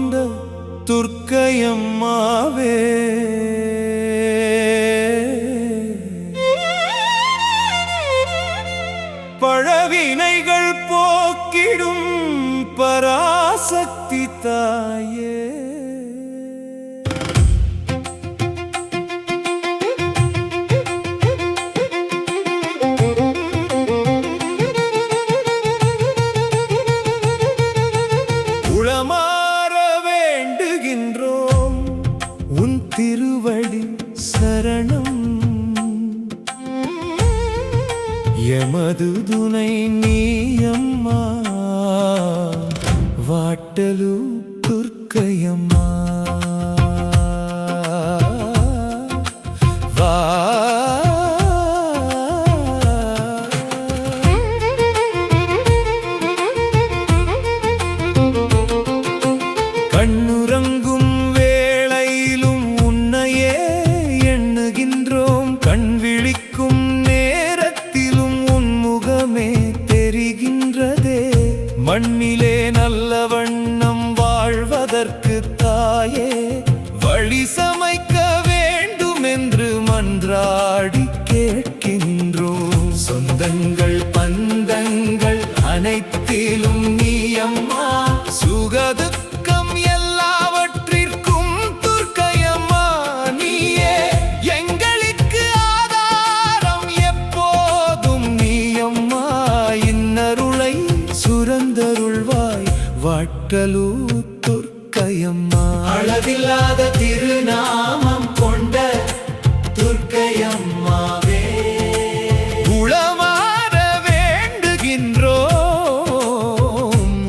கொண்ட துர்க்கையம்மாவே, பழவினைகள் போக்கிடும் பராசக்தி தாயே, உளமாற வேண்டுகின்றோம் உன் திருவடி சரணம். எமது துணை நீயம்மா, வாட்டலு துர்க்கையம்மா. கண்ணுறங்கும் வேளையிலும் உன்னையே எண்ணுகின்றோம், கண் விழிக்கும் நேரத்திலும் உன் முகமே தெரிகின்றதே. மண்ணிலே நல்ல வண்ணம் வாழ்வதற்கு தாயே, வழி சமைக்க வேண்டும் என்று மன்றாடி கேட்கின்றோம். சொந்தங்கள் பந்தங்கள் அனைத்திலும் நீயம்மா, சுகதுக்கம் எல்லாவற்றிற்கும் துர்க்கையம்மா நீயே. எங்களுக்கு ஆதாரம் எப்போதும் நீயம்மா, இன்னருளை சுரந்தருள்வாய் வாட்டலு துர்க்கையம்மா. அளவில்லாத திருநாமம் கொண்ட துர்க்கையம்மாவே, உளமாற வேண்டுகின்றோம்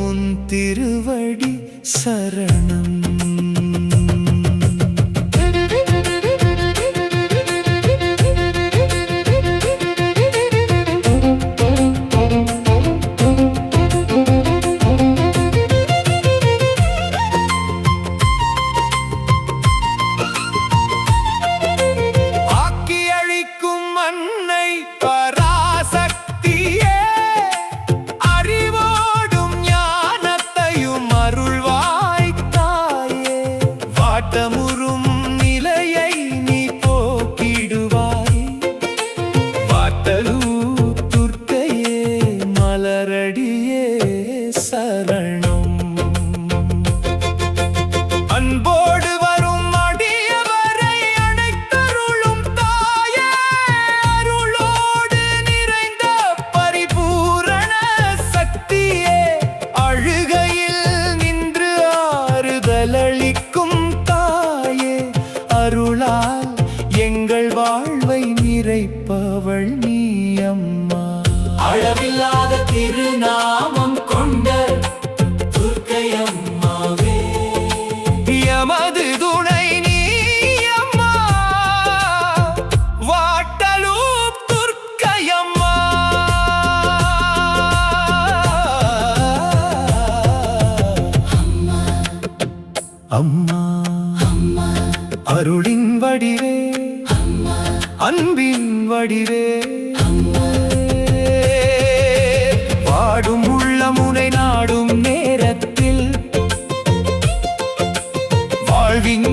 உன் திருவடி சரணம். அன்னை பராசக்தியே, அறிவோடும் ஞானத்தையும் அருள்வாய் தாயே. வாட்டமுறும் நிலையை நீ போக்கிடுவாய், வாட்டலு துர்க்கையே மலரடியே சரணம். அன்போடு வரும் அடியவரை அணைத்தருளும் தாயே, அருளோடு நிறைந்த பரிபூரண சக்தியே. அழுகையில் நின்று ஆறுதலளிக்கும் தாயே, அருளால் எங்கள் வாழ்வை நிறைப்பவள் நீயம்மா. அளவில்லாத திருநாமம் கொண்ட துர்க்கையம்மாவே, எமது துணை நீயம்மா, வாட்டலு துர்க்கையம்மா. அம்மா அருளின் வடிவே, அன்பின் வடிவே, வாடும் உள்ளமுனை நாடும் நேரத்தில் வாழ்வின்